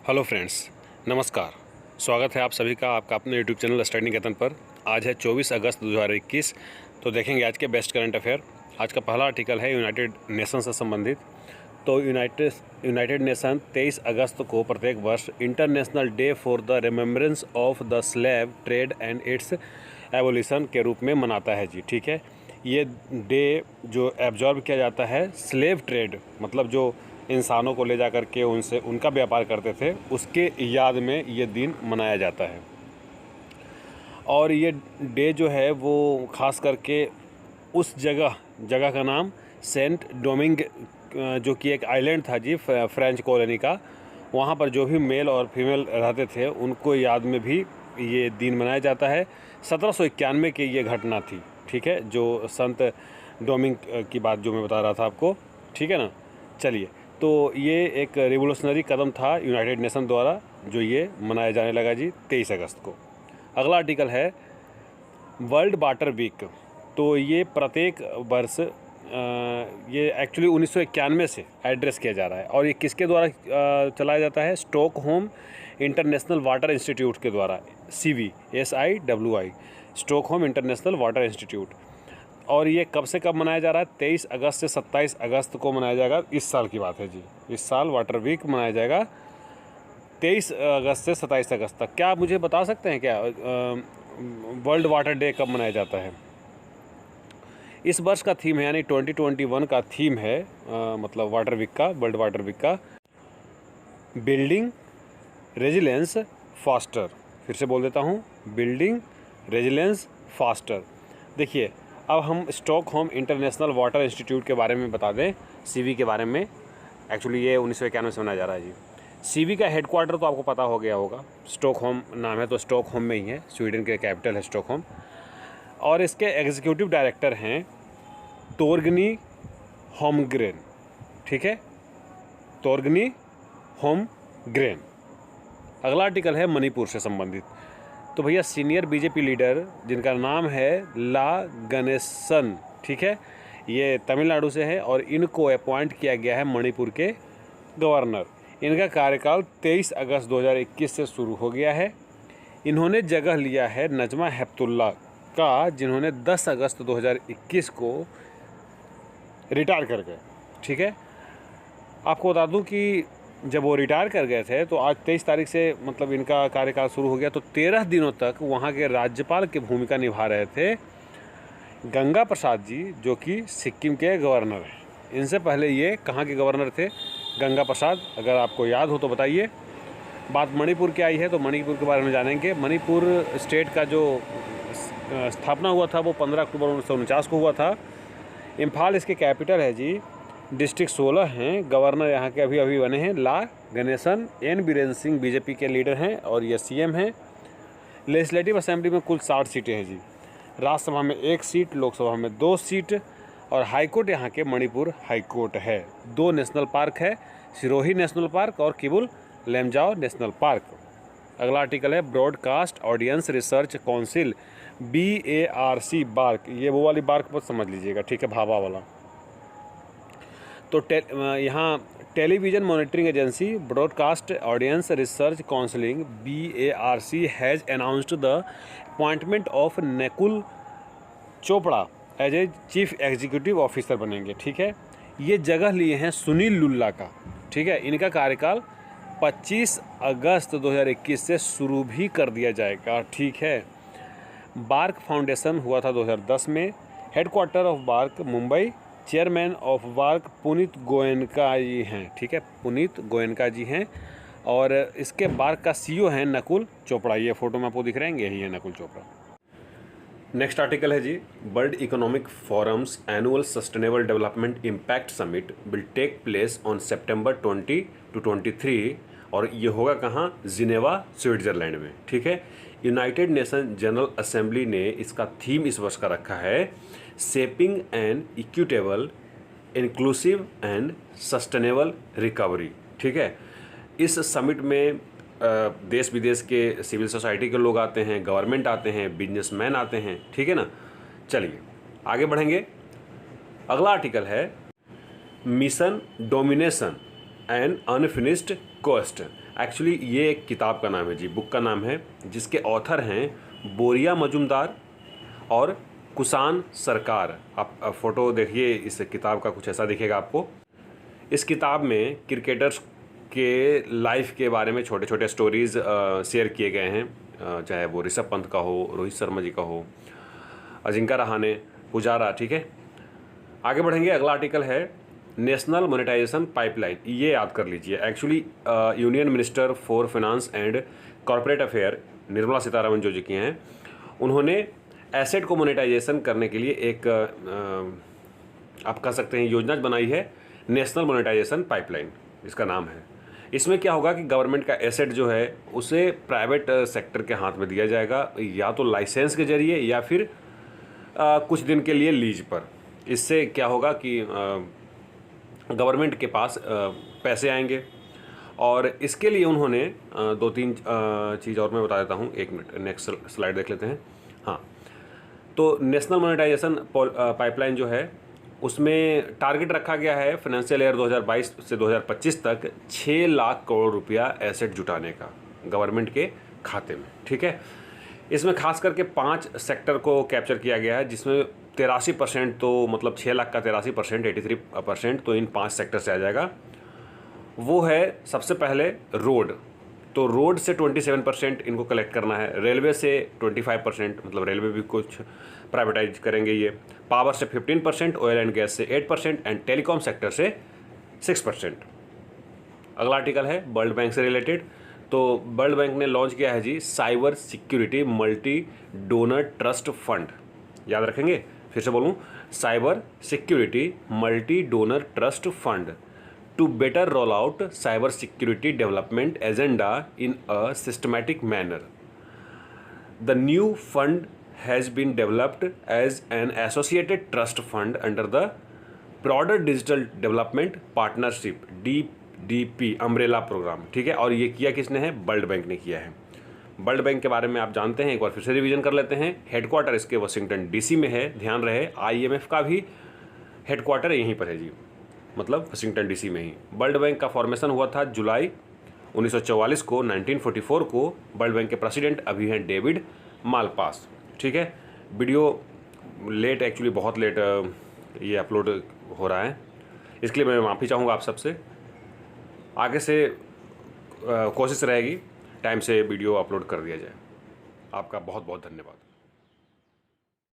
Hello friends, नमस्कार। स्वागत है आप सभी का आपका अपने यूट्यूब चैनल स्टडी निकेतन पर। आज है 24 अगस्त 2021। तो देखेंगे आज के बेस्ट करंट अफेयर। आज का पहला आर्टिकल है यूनाइटेड नेशन से संबंधित। तो यूनाइटेड नेशन 23 अगस्त को प्रत्येक वर्ष international day for the remembrance of the slave trade and it's evolution के रूप में मनाता है जी। ठीक है, ये डे जो एब्जॉर्ब किया जाता है स्लेव ट्रेड, मतलब जो इंसानों को ले जा कर के उनसे उनका व्यापार करते थे, उसके याद में ये दिन मनाया जाता है। और ये डे जो है वो ख़ास करके उस जगह का नाम सेंट डोमिंग, जो कि एक आइलैंड था जी फ्रेंच कॉलोनी का, वहाँ पर जो भी मेल और फीमेल रहते थे उनको याद में भी ये दिन मनाया जाता है। 1791 की ये घटना थी। ठीक है, जो संत डोमिंग की बात जो मैं बता रहा था आपको। ठीक है ना। चलिए, तो ये एक रिवोल्यूशनरी कदम था यूनाइटेड नेशन द्वारा जो ये मनाया जाने लगा जी 23 अगस्त को। अगला आर्टिकल है वर्ल्ड वाटर वीक। तो ये प्रत्येक वर्ष ये एक्चुअली 1991 से एड्रेस किया जा रहा है। और ये किसके द्वारा चलाया जाता है? स्टॉकहोम इंटरनेशनल वाटर इंस्टीट्यूट के द्वारा, SIWI, Stockholm international water institute. और ये कब से कब मनाया जा रहा है? 23 अगस्त से 27 अगस्त को मनाया जाएगा। इस साल की बात है जी। इस साल वाटर वीक मनाया जाएगा 23 अगस्त से 27 अगस्त तक। क्या आप मुझे बता सकते हैं क्या वर्ल्ड वाटर डे कब मनाया जाता है? इस वर्ष का थीम है, यानी 2021 का थीम है, मतलब वाटर वीक का, वर्ल्ड वाटर वीक का, बिल्डिंग रेजिलेंस फास्टर। फिर से बोल देता हूँ, बिल्डिंग रेजिलेंस फास्टर। देखिए, अब हम स्टॉकहोम इंटरनेशनल वाटर इंस्टीट्यूट के बारे में बता दें, CV के बारे में। एक्चुअली ये 1991 से मनाया जा रहा है जी। CV का हेडक्वार्टर तो आपको पता हो गया होगा, स्टॉकहोम नाम है तो स्टॉकहोम में ही है, स्वीडन के कैपिटल है स्टॉकहोम। और इसके एग्जीक्यूटिव डायरेक्टर हैं तोर्गनी होमग्रेन। ठीक है, तोर्गनी होमग्रेन। अगला आर्टिकल है मणिपुर से संबंधित। तो भैया सीनियर BJP लीडर जिनका नाम है ला गणेशन, ठीक है, ये तमिलनाडु से है और इनको अपॉइंट किया गया है मणिपुर के गवर्नर। इनका कार्यकाल 23 अगस्त 2021 से शुरू हो गया है। इन्होंने जगह लिया है नजमा हेपतुल्ला का, जिन्होंने 10 अगस्त 2021 को रिटायर कर गए। ठीक है, आपको बता दूं कि जब वो रिटायर कर गए थे तो आज 23 तारीख से मतलब इनका कार्यकाल शुरू हो गया। तो 13 दिनों तक वहाँ के राज्यपाल की भूमिका निभा रहे थे गंगा प्रसाद जी, जो कि सिक्किम के गवर्नर हैं। इनसे पहले ये कहाँ के गवर्नर थे? गंगा प्रसाद। अगर आपको याद हो तो बताइए। बात मणिपुर की आई है तो मणिपुर के बारे में जानेंगे। मणिपुर स्टेट का जो स्थापना हुआ था वो 15 अक्टूबर 1949 को हुआ था। इम्फाल इसके कैपिटल है जी। डिस्ट्रिक्ट 16 हैं। गवर्नर यहाँ के अभी बने हैं ला गणेशन। N बीरेन सिंह BJP के लीडर हैं और ये CM हैं। लेजिस्लेटिव असेंबली में कुल 60 सीटें हैं जी। राज्यसभा में 1 सीट, लोकसभा में 2 सीट, और हाईकोर्ट यहाँ के मणिपुर हाईकोर्ट है। 2 नेशनल पार्क है, सिरोही नेशनल पार्क और किबुल लेमजाओ नेशनल पार्क। अगला आर्टिकल है broadcast audience research council, BARC, bark. ये वो वाली बार्क पर समझ लीजिएगा, ठीक है, भाभा वाला। तो यहाँ television monitoring agency broadcast audience research counciling BARC has announced the appointment of Nakul Chopra as a chief executive officer बनेंगे। ठीक है, ये जगह लिए हैं सुनील लुल्ला का। ठीक है, इनका कार्यकाल 25 अगस्त 2021 से शुरू भी कर दिया जाएगा। ठीक है, बार्क फाउंडेशन हुआ था 2010 में। Headquarter of BARC Mumbai. Chairman of BARC Puneet Goenka ji हैं। ठीक है, पुनीत गोयनका जी हैं। और इसके बार्क का CEO हैं नकुल चोपड़ा। ये फोटो में आपको दिख रहे हैं, यही है नकुल चोपड़ा। नेक्स्ट आर्टिकल है जी World Economic Forum's annual sustainable development impact summit will take place on September 20 to 23। और ये होगा कहाँ? जिनेवा, स्विट्जरलैंड में। ठीक है, यूनाइटेड नेशन जनरल असेंबली ने इसका थीम इस वर्ष का रखा है shaping an equitable, inclusive and sustainable recovery. ठीक है, इस समिट में देश विदेश के सिविल सोसाइटी के लोग आते हैं, गवर्नमेंट आते हैं, बिजनेसमैन आते हैं। ठीक है ना। चलिए आगे बढ़ेंगे। अगला आर्टिकल है mission domination an unfinished quest. Actually ये एक किताब का नाम है जी, बुक का नाम है, जिसके ऑथर हैं बोरिया मजुमदार और कुसान सरकार। आप फ़ोटो देखिए, इस किताब का कुछ ऐसा दिखेगा आपको। इस किताब में क्रिकेटर्स के लाइफ के बारे में छोटे छोटे स्टोरीज़ शेयर किए गए हैं, चाहे वो ऋषभ पंत का हो, रोहित शर्मा जी का हो, अजिंक्य रहाणे, पुजारा। ठीक है, आगे बढ़ेंगे। अगला आर्टिकल है नेशनल मोनेटाइजेशन पाइपलाइन। ये याद कर लीजिए। Actually union minister for finance and corporate affair Nirmala Sitharaman जो की हैं, उन्होंने एसेट को मोनेटाइजेशन करने के लिए एक आप कह सकते हैं योजना बनाई है, नेशनल मोनेटाइजेशन पाइपलाइन इसका नाम है। इसमें क्या होगा कि गवर्नमेंट का एसेट जो है उसे प्राइवेट सेक्टर के हाथ में दिया जाएगा, या तो लाइसेंस के जरिए या फिर कुछ दिन के लिए लीज पर। इससे क्या होगा कि गवर्नमेंट के पास पैसे आएंगे। और इसके लिए उन्होंने दो तीन चीज़ और मैं बता देता हूँ, एक मिनट, नेक्स्ट स्लाइड देख लेते हैं। हाँ, तो नेशनल मोनेटाइजेशन पाइपलाइन जो है उसमें टारगेट रखा गया है फाइनेंशियल ईयर 2022 से 2025 तक 6 लाख करोड़ रुपया एसेट जुटाने का गवर्नमेंट के खाते में। ठीक है, इसमें खास करके 5 सेक्टर को कैप्चर किया गया है, जिसमें 83% तो मतलब 6 लाख का 83%, 83% तो इन 5 सेक्टर से आ जाएगा। वो है सबसे पहले रोड, तो रोड से 27% इनको कलेक्ट करना है। रेलवे से 25%, मतलब रेलवे भी कुछ प्राइवेटाइज करेंगे ये। पावर से 15%, ऑयल एंड गैस से 8% एंड टेलीकॉम सेक्टर से 6%। अगला आर्टिकल है वर्ल्ड बैंक से रिलेटेड। तो वर्ल्ड बैंक ने लॉन्च किया है जी cyber security multi donor trust fund. याद रखेंगे, फिर से बोलूँ, cyber security multi donor trust fund to better roll out cyber security development agenda in a systematic manner. The new fund has been developed as an associated trust fund under the broader digital development partnership DDP umbrella program। ठीक है, और ये किया किसने है? World Bank ने किया है। वर्ल्ड बैंक के बारे में आप जानते हैं, एक बार फिर से रिवीजन कर लेते हैं। हेडक्वार्टर इसके वाशिंगटन डीसी में है, ध्यान रहे। IMF का भी हेडक्वार्टर यहीं पर है जी, मतलब वाशिंगटन डीसी में ही। वर्ल्ड बैंक का फॉर्मेशन हुआ था जुलाई 1944 को, 1944 को। वर्ल्ड बैंक के प्रेसिडेंट अभी हैं डेविड मालपास। ठीक है, वीडियो लेट, एक्चुअली बहुत लेट ये अपलोड हो रहा है, इसके लिए मैं माफ़ी चाहूँगा आप सबसे। आगे से कोशिश रहेगी टाइम से वीडियो अपलोड कर दिया जाए। आपका बहुत बहुत धन्यवाद।